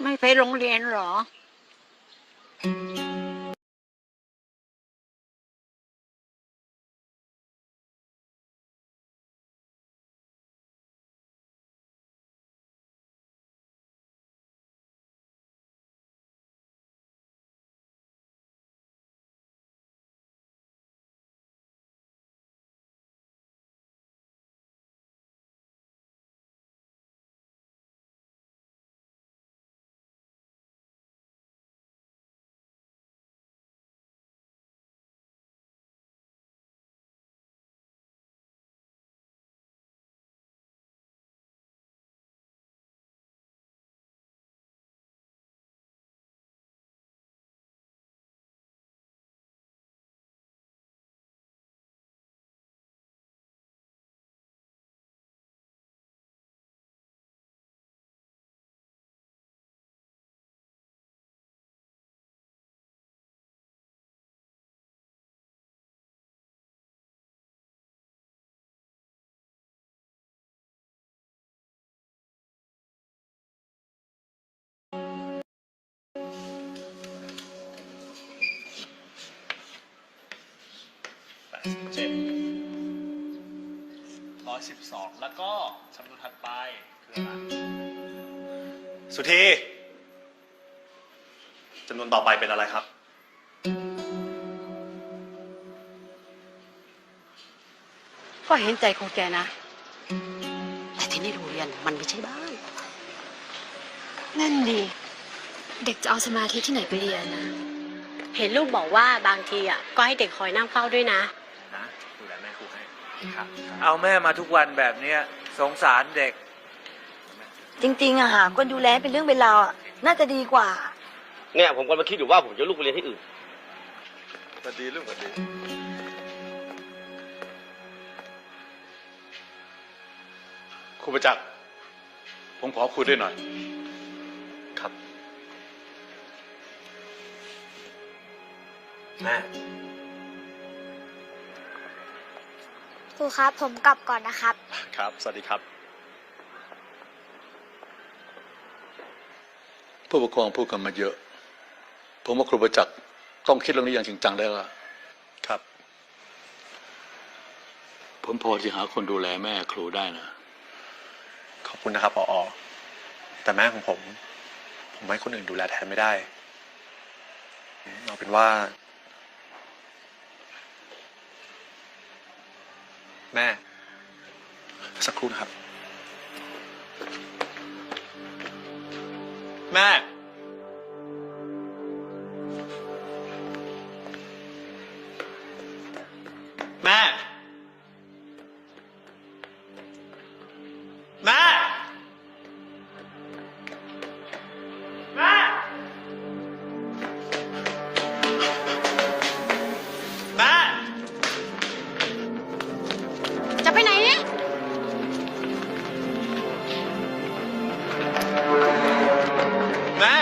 ไม่ไปโรงเรียนเหรอ87 112แล้วก็จำนวนถัดไปคืออะไรสุธีจำนวนต่อไปเป็นอะไรครับก็เห็นใจของแกนะแต่ที่นี่โรงเรียนมันไม่ใช่บ้านนั่นดีเด็กจะเอาสมาธิที่ไหนไปเรียนนะ เห็นลูกบอกว่าบางทีก็ให้เด็กคอยนั่งเฝ้าด้วยนะดูแลแม่ครูให้ครับ เอาแม่มาทุกวันแบบเนี้ยสงสารเด็กจริงๆหาคนดูแลเป็นเรื่องเป็นราวน่าจะดีกว่าเนี่ยผมกำลังคิดอยู่ว่าผมจะลูกไปเรียนที่อื่นสวัสดีลูกสวัสดีครูประจักษ์ผมขอคุยด้วยหน่อยครับแม่ ครูครับผมกลับก่อนนะครับครับสวัสดีครับ ผู้ปกครองพูดกันมาเยอะผมว่าครูประจักษ์ต้องคิดเรื่องนี้อย่างจริงจังแล้วครับ ผมพอจะหาคนดูแลแม่ครูได้นะขอบคุณนะครับผอ.แต่แม่ของผมให้คนอื่นดูแลแทนไม่ได้เอาเป็นว่าแม่สักครู่นะครับแม่แม่แม่แม่แม่จะไปไหนเนี่ย แม่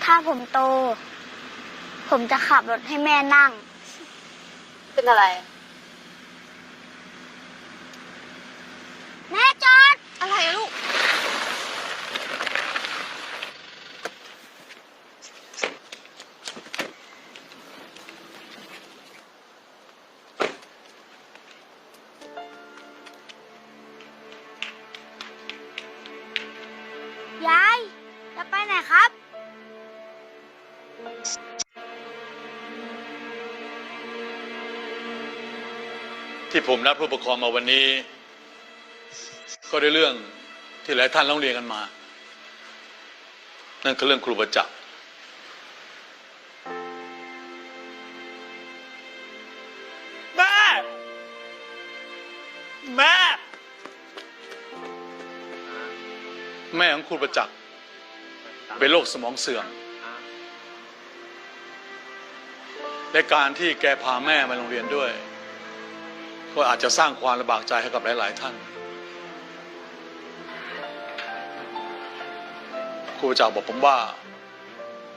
ถ้าผมโตผมจะขับรถให้แม่นั่งเป็นอะไรแม่จอดอะไรอะลูกยายจะไปไหนครับ ที่ผมนัดผู้ปกครองมาวันนี้ก็ได้เรื่องที่หลายท่านร้องเรียนกันมานั่นคือเรื่องครูประจักษ์แม่แม่ แม่ของครูประจักษ์เป็นโรคสมองเสื่อมและการที่แกพาแม่มาโรงเรียนด้วยก็อาจจะสร้างความลำบากใจให้กับหลายๆท่าน ครูประจักษ์บอกผมว่า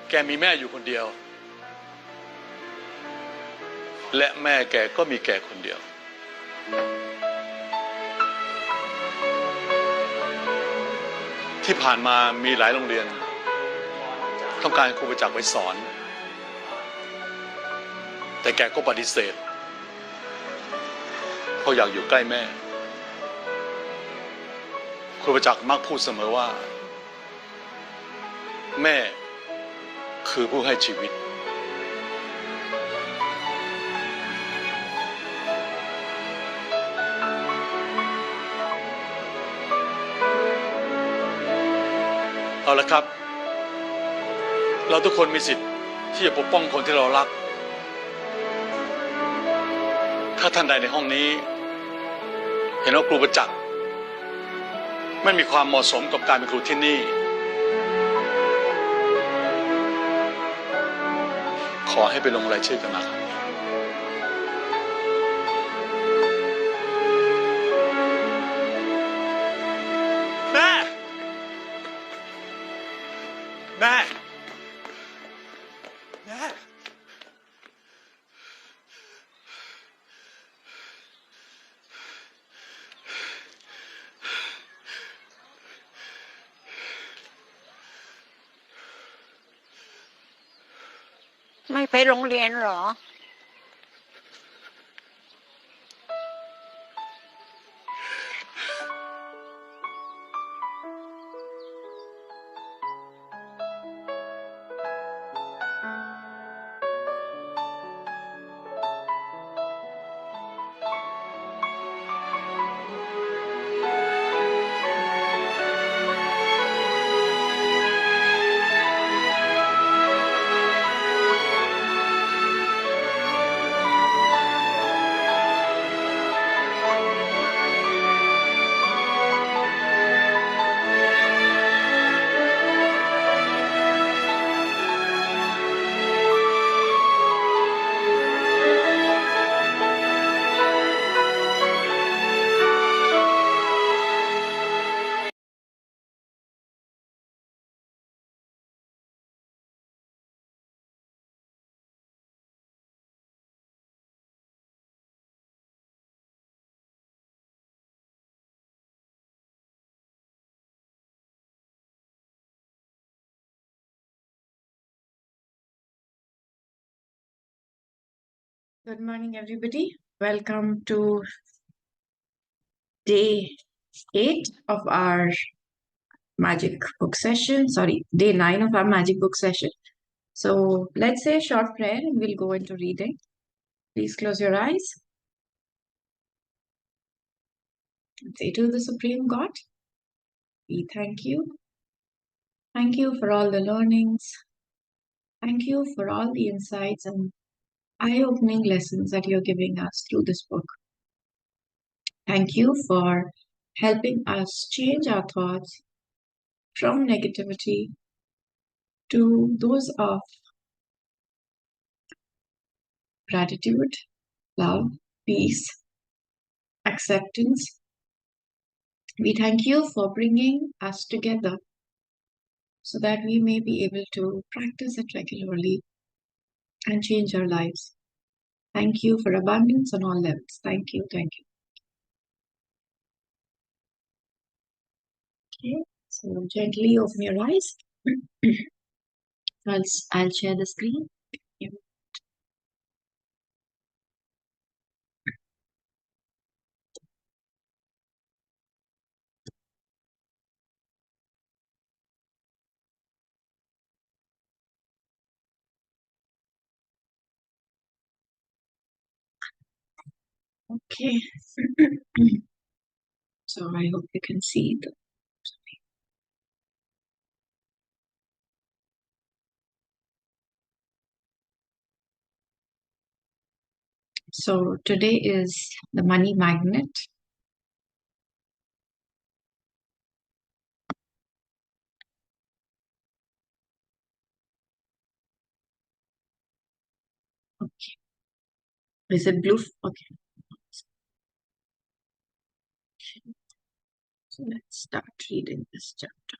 แกมีแม่อยู่คนเดียว และแม่แกก็มีแกคนเดียว ที่ผ่านมามีหลายโรงเรียน ต้องการครูประจักษ์ไปสอน แต่แกก็ปฏิเสธเพราะอยากอยู่ใกล้แม่ ครูประจักษ์มักพูดเสมอว่า แม่คือผู้ให้ชีวิต เอาละครับ เราทุกคนมีสิทธิ์ที่จะปกป้องคนที่เรารัก ถ้าท่านใดในห้องนี้ เห็นว่าครูประจักษ์ไม่มีความเหมาะสมกับการเป็นครูที่นี่ ขอให้ไปลงรายชื่อกันนะครับ แม่ แม่ แม่ ไม่ไปโรงเรียนเหรอ Good morning, everybody. Welcome to day 8 of our magic book session. Sorry, day 9 of our magic book session. So let's say a short prayer and we'll go into reading. Please close your eyes. And say to the Supreme God, we thank you. Thank you for all the learnings. Thank you for all the insights and eye-opening lessons that you're giving us through this book. Thank you for helping us change our thoughts from negativity to those of gratitude, love, peace, acceptance. We thank you for bringing us together so that we may be able to practice it regularly and change our lives. Thank you for abundance on all levels. Thank you. Thank you. Okay, so gently open your eyes. I'll share the screen. Yeah. Okay. So I hope you can see the. So today is the money magnet. Okay. Is it blue? Okay. So let's start reading this chapter.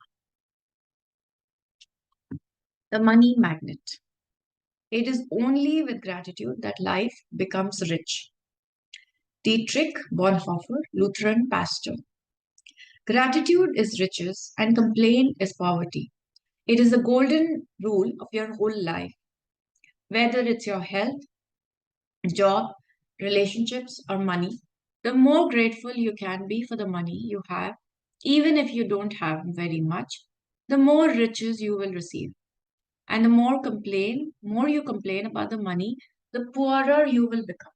the money magnet. It is only with gratitude that life becomes rich. Dietrich Bonhoeffer, Lutheran pastor. Gratitude is riches and complaint is poverty. It is the golden rule of your whole life, whether it's your health, job, relationships, or money. The more grateful you can be for the money you have, even if you don't have very much, the more riches you will receive. And the more you complain about the money, the poorer you will become.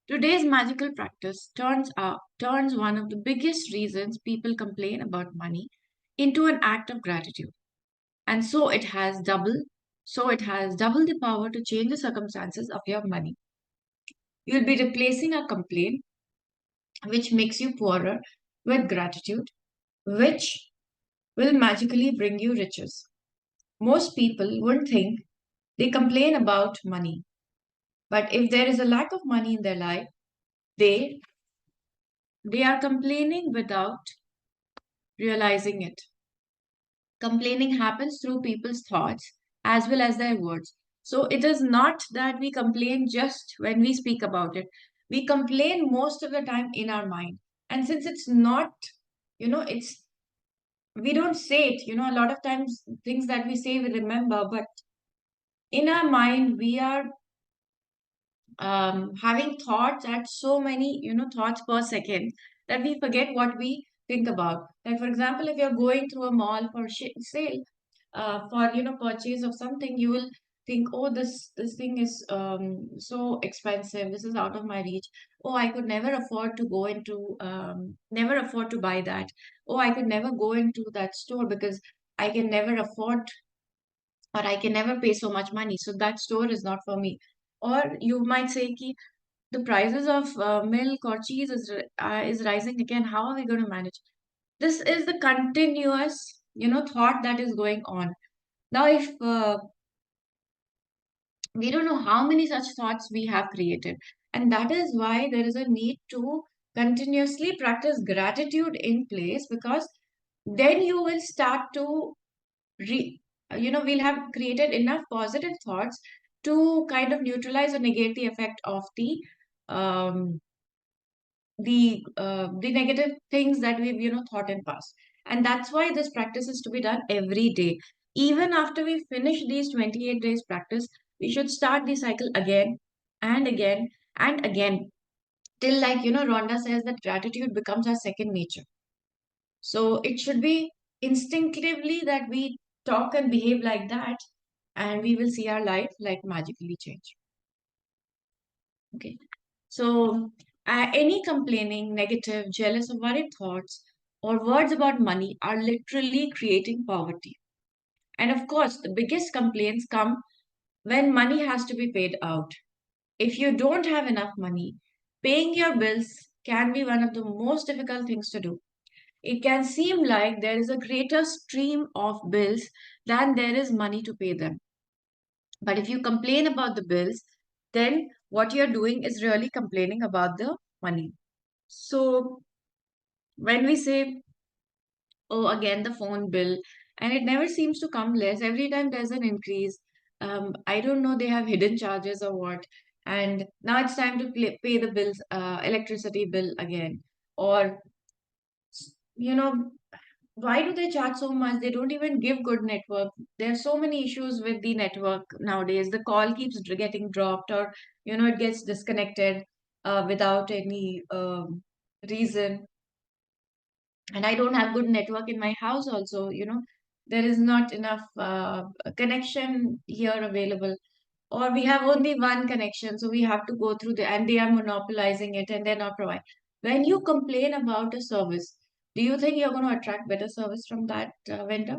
Today's magical practice turns one of the biggest reasons people complain about money into an act of gratitude. And so it has double the power to change the circumstances of your money. You'll be replacing a complaint which makes you poorer with gratitude, which will magically bring you riches. Most people would think they complain about money, but if there is a lack of money in their life, they they are complaining without realizing it. Complaining happens through people's thoughts as well as their words. So it is not that we complain just when we speak about it. We complain most of the time in our mind. And since it's not, it's we don't say it, a lot of times things that we say we remember, but in our mind we are having thoughts at so many, thoughts per second that we forget what we think about. Like, for example, if you're going through a mall for sale, for purchase of something, you will think, oh, this thing is so expensive. This is out of my reach. Oh, I could never afford to never afford to buy that. Oh, I could never go into that store because I can never afford or I can never pay so much money. So that store is not for me. Or you might say, ki, the prices of milk or cheese is rising again. How are we going to manage? This is the continuous, thought that is going on. Now, if we don't know how many such thoughts we have created, and that is why there is a need to continuously practice gratitude in place, because then you will start to we'll have created enough positive thoughts to kind of neutralize or negate the effect of um, the negative things that we've thought in past. And that's why this practice is to be done every day. Even after we finish these 28 days practice, we should start the cycle again and again and again, till, like, Rhonda says, that gratitude becomes our second nature. So it should be instinctively that we talk and behave like that, and we will see our life like magically change. Okay. So any complaining, negative, jealous, or worried thoughts or words about money are literally creating poverty. And of course, the biggest complaints come when money has to be paid out. If you don't have enough money, paying your bills can be one of the most difficult things to do. It can seem like there is a greater stream of bills than there is money to pay them. But if you complain about the bills, then what you're doing is really complaining about the money. So when we say, oh, again, the phone bill, and it never seems to come less, every time there's an increase. I don't know, they have hidden charges or what. And now it's time to pay the bills, electricity bill again. Or, you know, why do they charge so much? They don't even give good network. There are so many issues with the network nowadays. The call keeps getting dropped, or it gets disconnected without any reason. And I don't have good network in my house also. There is not enough connection here available, or we have only one connection, so we have to go through and they are monopolizing it and they're not providing. When you complain about a service, do you think you're going to attract better service from that vendor?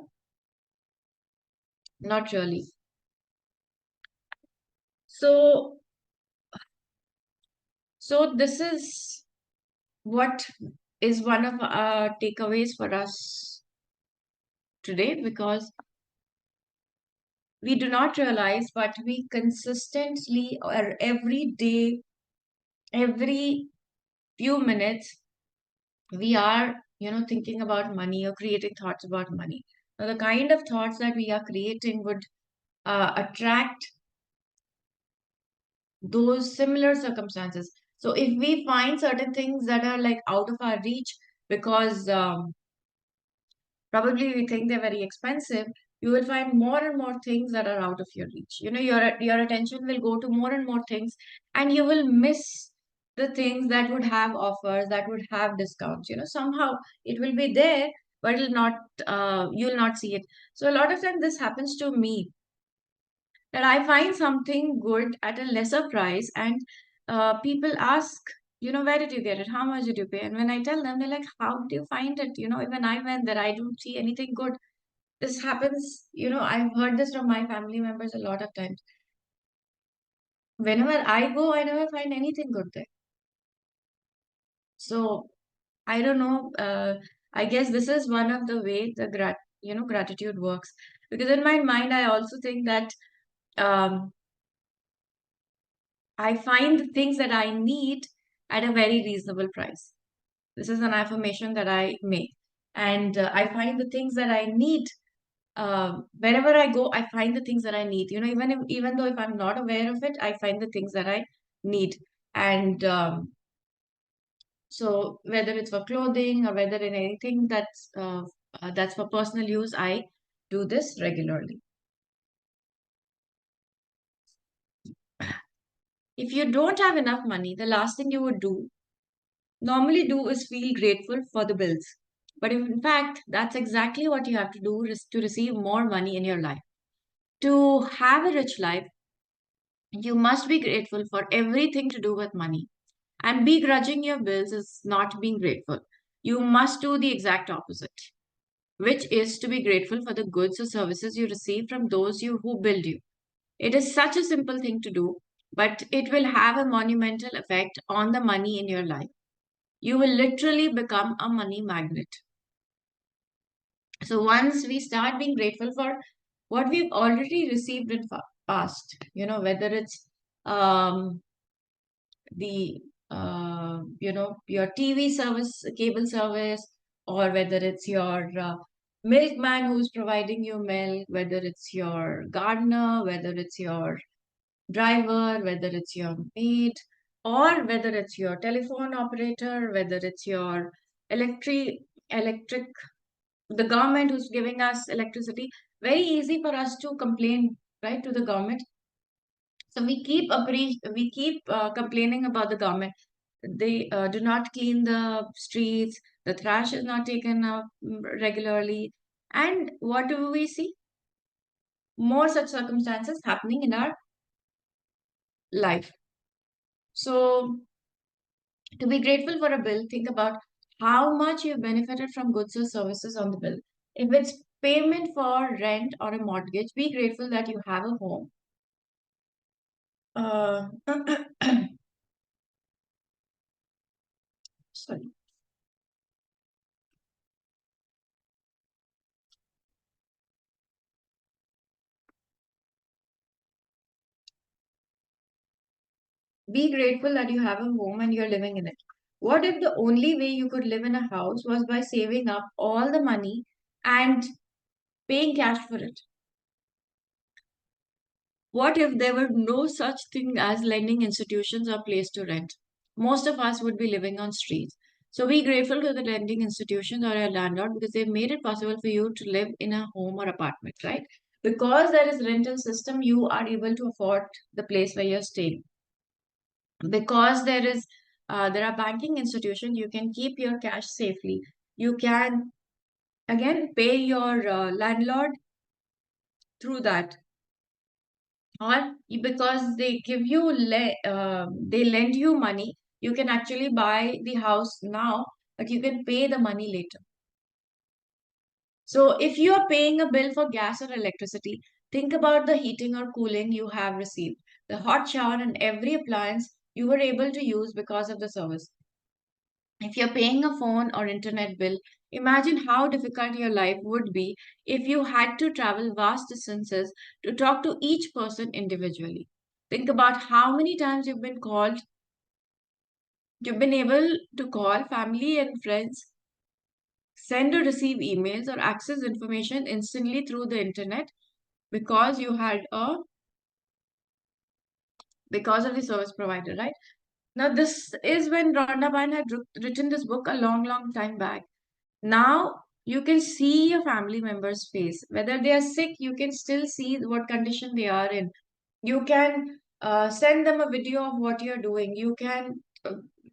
Not really. So, this is what is one of our takeaways for us today, because we do not realize, but we consistently, or every day, every few minutes, we are, thinking about money or creating thoughts about money. Now, the kind of thoughts that we are creating would attract those similar circumstances. So if we find certain things that are like out of our reach because probably we think they're very expensive, you will find more and more things that are out of your reach. You know, your attention will go to more and more things, and you will miss the things that would have offers, that would have discounts. You know, somehow it will be there, but it'll not you'll not see it. So a lot of times this happens to me, that I find something good at a lesser price, and people ask, you know, where did you get it? How much did you pay? And when I tell them, they're like, how did you find it? You know, even I went there, I don't see anything good. This happens, you know, I've heard this from my family members a lot of times. Whenever I go, I never find anything good there. So I don't know. I guess this is one of the way the gratitude works. Because in my mind, I also think that um, I find the things that I need at a very reasonable price. This is an affirmation that I make. And I find the things that I need wherever I go. I find the things that I need. You know, even though if I'm not aware of it, I find the things that I need. And so whether it's for clothing or whether in anything that's for personal use, I do this regularly. If you don't have enough money, the last thing you would normally do is feel grateful for the bills. But in fact, that's exactly what you have to do to receive more money in your life. To have a rich life, you must be grateful for everything to do with money. And begrudging your bills is not being grateful. You must do the exact opposite, which is to be grateful for the goods or services you receive from those who build you. It is such a simple thing to do, but it will have a monumental effect on the money in your life. You will literally become a money magnet. So once we start being grateful for what we've already received in past, you know, whether it's um, the your TV service, cable service, or whether it's your milkman who's providing you milk, whether it's your gardener, whether it's your driver, whether it's your maid, or whether it's your telephone operator, whether it's your electric the government who's giving us electricity. Very easy for us to complain, right, to the government. So we keep complaining about the government. They do not clean the streets. The trash is not taken out regularly. And what do we see? More such circumstances happening in our life. So to be grateful for a bill, think about how much you've benefited from goods or services on the bill. If it's payment for rent or a mortgage, be grateful that you have a home. Uh, sorry. Be grateful that you have a home and you're living in it. What if the only way you could live in a house was by saving up all the money and paying cash for it? What if there were no such thing as lending institutions or place to rent? Most of us would be living on streets. So be grateful to the lending institutions or your landlord because they've made it possible for you to live in a home or apartment, right? Because there is rental system, you are able to afford the place where you're staying. Because there are banking institutions, you can keep your cash safely. You can again pay your landlord through that, or because they give you they lend you money, you can actually buy the house now, but you can pay the money later. So if you are paying a bill for gas or electricity, think about the heating or cooling you have received, the hot shower and every appliance you were able to use because of the service. If you're paying a phone or internet bill, imagine how difficult your life would be if you had to travel vast distances to talk to each person individually. Think about how many times you've been able to call family and friends send or receive emails, or access information instantly through the internet because you had a because of the service provider, right? Now, this is when Rhonda Byrne had written this book a long, long time back. Now, you can see your family member's face. Whether they are sick, you can still see what condition they are in. You can send them a video of what you're doing. You can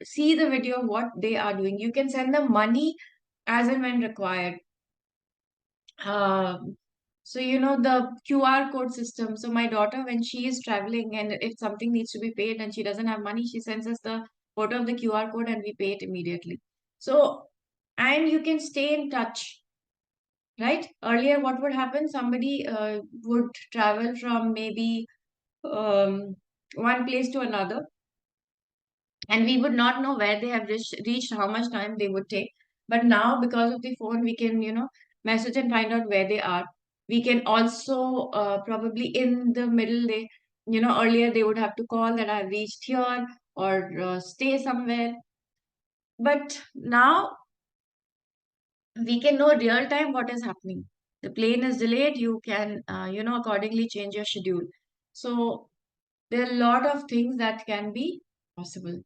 see the video of what they are doing. You can send them money as and when required. So you know the QR code system. So my daughter, when she is traveling and if something needs to be paid and she doesn't have money, she sends us the photo of the QR code and we pay it immediately. So, and you can stay in touch, right? Earlier, what would happen? Somebody would travel from maybe one place to another, and we would not know where they have reached, how much time they would take. But now, because of the phone, we can, message and find out where they are. We can also probably in the middle, earlier they would have to call that I've reached here or stay somewhere. But now we can know real time what is happening. The plane is delayed, you can, accordingly change your schedule. So there are a lot of things that can be possible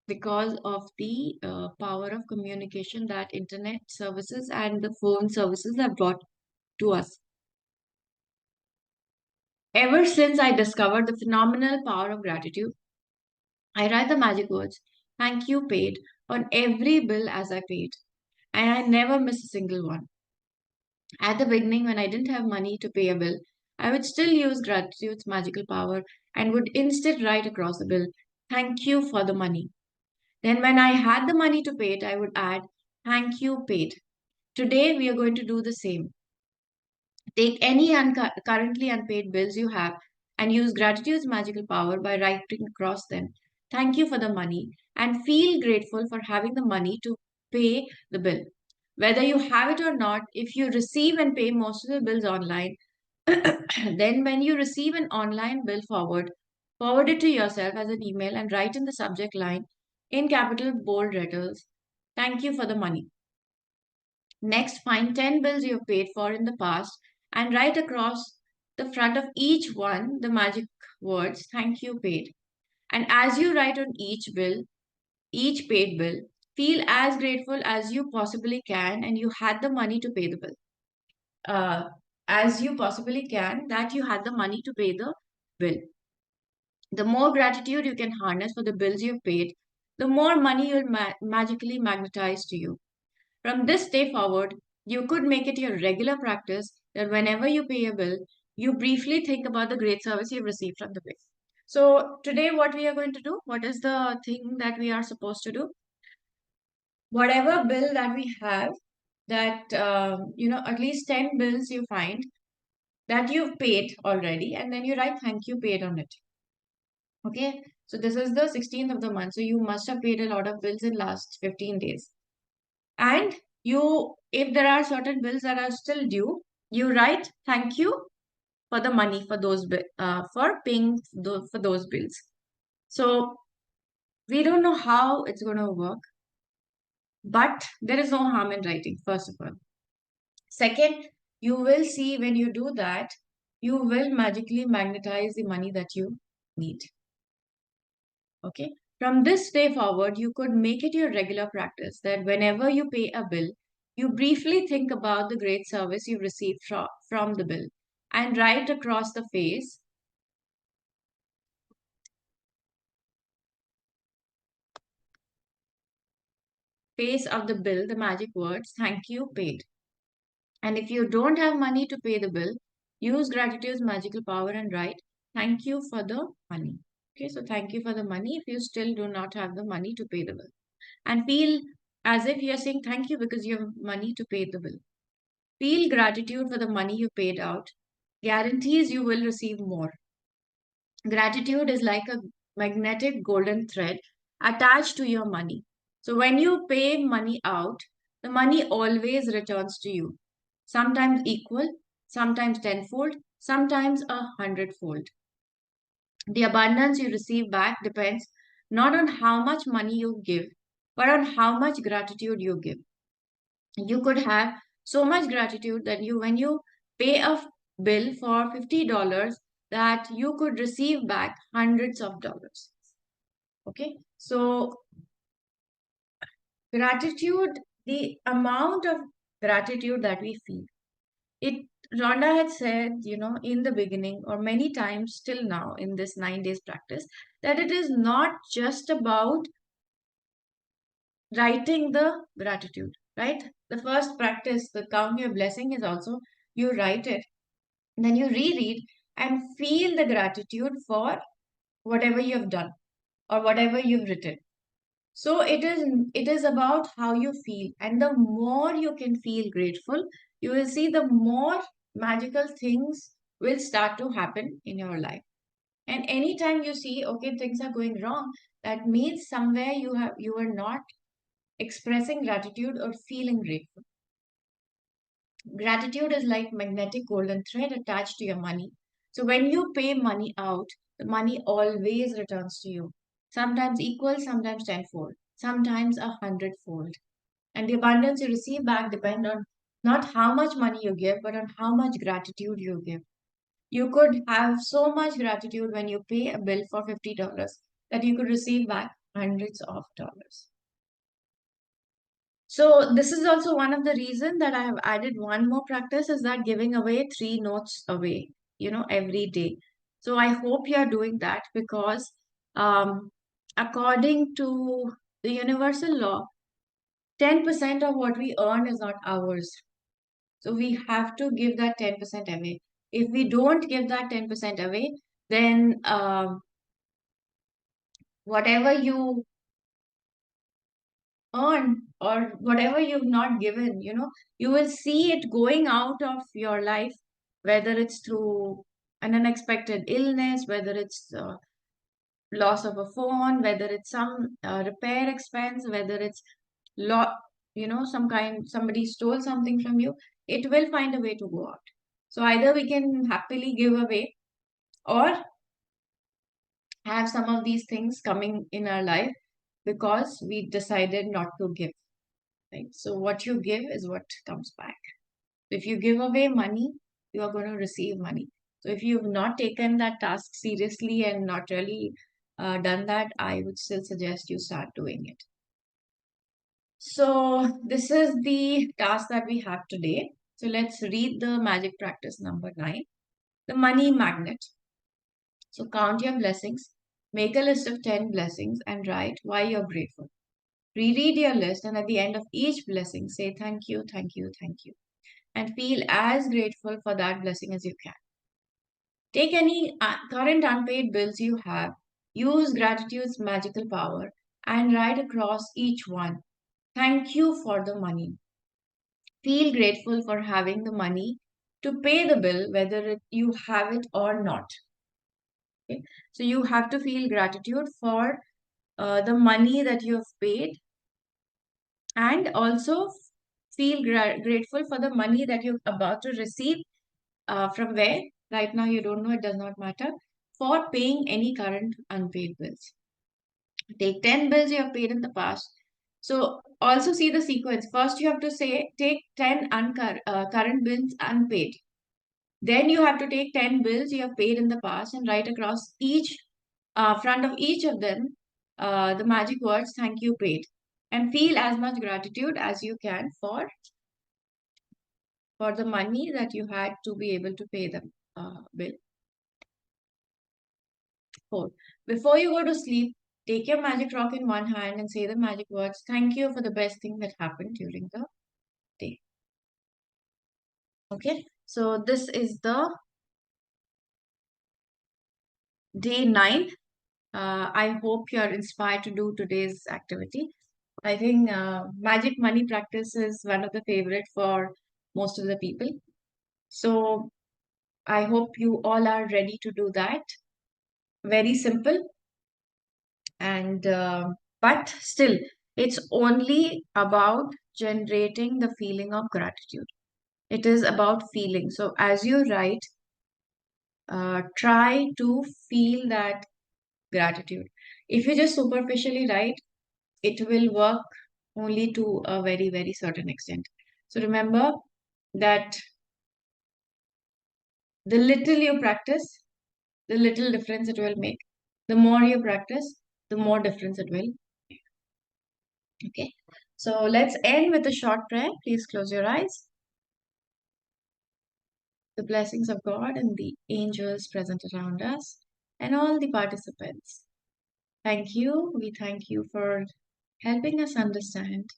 because of the power of communication that internet services and the phone services have brought to us. Ever since I discovered the phenomenal power of gratitude, I write the magic words, thank you paid, on every bill as I paid. And I never miss a single one. At the beginning, when I didn't have money to pay a bill, I would still use gratitude's magical power and would instead write across the bill, thank you for the money. Then, when I had the money to pay it, I would add, thank you paid. Today, we are going to do the same. Take any currently unpaid bills you have and use gratitude's magical power by writing across them. Thank you for the money and feel grateful for having the money to pay the bill. Whether you have it or not, if you receive and pay most of the bills online, then when you receive an online bill forward it to yourself as an email and write in the subject line in capital bold letters, thank you for the money. Next, find 10 bills you have paid for in the past and write across the front of each one the magic words, thank you paid. And as you write on each bill, each paid bill, feel as grateful as you possibly can and you had the money to pay the bill. As you possibly can, that you had the money to pay the bill. The more gratitude you can harness for the bills you've paid, the more money you'll magically magnetize to you. From this day forward, you could make it your regular practice that whenever you pay a bill, you briefly think about the great service you've received from the bill. So today, what we are going to do, what is the thing that we are supposed to do? Whatever bill that we have, that, at least 10 bills you find that you've paid already, and then you write thank you paid on it. Okay, so this is the 16th of the month, so you must have paid a lot of bills in last 15 days. And you, if there are certain bills that are still due, you write thank you for the money for those for paying for those bills. So we don't know how it's going to work, but there is no harm in writing, first of all. Second, you will see when you do that, you will magically magnetize the money that you need. Okay. From this day forward, you could make it your regular practice that whenever you pay a bill, you briefly think about the great service you received from the bill and write across the face of the bill the magic words, thank you paid. And if you don't have money to pay the bill, use gratitude's magical power and write, thank you for the money. Okay, so thank you for the money if you still do not have the money to pay the bill. And feel as if you're saying thank you because you have money to pay the bill. Feel gratitude for the money you paid out. Guarantees you will receive more. Gratitude is like a magnetic golden thread attached to your money. So when you pay money out, the money always returns to you. Sometimes equal, sometimes tenfold, sometimes 100-fold. The abundance you receive back depends not on how much money you give, but on how much gratitude you give. You could have so much gratitude that when you pay a bill for $50, that you could receive back hundreds of dollars. Okay, so gratitude, the amount of gratitude that we feel, it Rhonda had said, in the beginning, or many times till now in this 9 days practice, that it is not just about writing the gratitude, right? The first practice, the count your blessing, is also you write it, then you reread and feel the gratitude for whatever you have done or whatever you've written. So it is about how you feel, and the more you can feel grateful, you will see the more magical things will start to happen in your life. And anytime you see, okay, things are going wrong, that means somewhere you are not expressing gratitude or feeling grateful. Gratitude is like magnetic golden thread attached to your money. So when you pay money out, the money always returns to you. Sometimes equal, sometimes tenfold, sometimes 100-fold. And the abundance you receive back depend on not how much money you give, but on how much gratitude you give. You could have so much gratitude when you pay a bill for $50 that you could receive back hundreds of dollars. So this is also one of the reasons that I have added one more practice, is that giving away 3 notes away, every day. So I hope you are doing that, because according to the universal law, 10% of what we earn is not ours. So we have to give that 10% away. If we don't give that 10% away, then whatever you earn or whatever you've not given, you will see it going out of your life, whether it's through an unexpected illness, whether it's loss of a phone, whether it's some repair expense, whether it's somebody stole something from you, it will find a way to go out. So either we can happily give away, or have some of these things coming in our life because we decided not to give. Right? So what you give is what comes back. If you give away money, you are going to receive money. So if you've not taken that task seriously and not really done that, I would still suggest you start doing it. So this is the task that we have today. So let's read the magic practice number 9, the money magnet. So count your blessings, make a list of 10 blessings and write why you're grateful. Reread your list, and at the end of each blessing, say thank you, thank you, thank you, and feel as grateful for that blessing as you can. Take any current unpaid bills you have, use gratitude's magical power, and write across each one, thank you for the money. Feel grateful for having the money to pay the bill, whether you have it or not. Okay? So you have to feel gratitude for the money that you have paid, and also feel grateful for the money that you're about to receive from where. Right now, you don't know, it does not matter, for paying any current unpaid bills. Take 10 bills you have paid in the past. So also see the sequence. First, you have to say, take 10 current bills unpaid. Then you have to take 10 bills you have paid in the past and write across each front of each of them the magic words, thank you, paid. And feel as much gratitude as you can for the money that you had to be able to pay the bill. 4. Before you go to sleep, take your magic rock in one hand and say the magic words, thank you for the best thing that happened during the day. Okay, so this is the day 9. I hope you are inspired to do today's activity. I think magic money practice is one of the favorite for most of the people. So I hope you all are ready to do that. Very simple. And but still, it's only about generating the feeling of gratitude. It is about feeling. So as you write, try to feel that gratitude. If you just superficially write, it will work only to a very, very certain extent. So remember that the little you practice, the little difference it will make. The more you practice, the more difference it will make. Okay. So let's end with a short prayer. Please close your eyes. The blessings of God and the angels present around us and all the participants. Thank you. We thank you for helping us understand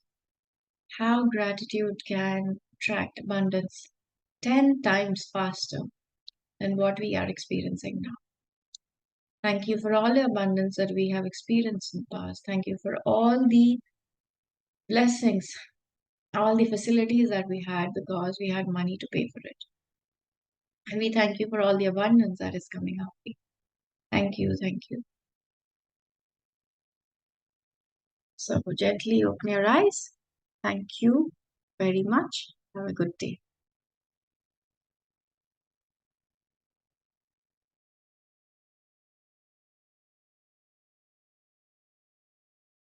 how gratitude can attract abundance 10 times faster than what we are experiencing now. Thank you for all the abundance that we have experienced in the past. Thank you for all the blessings, all the facilities that we had because we had money to pay for it. And we thank you for all the abundance that is coming our way. Thank you, thank you. So gently open your eyes. Thank you very much. Have a good day.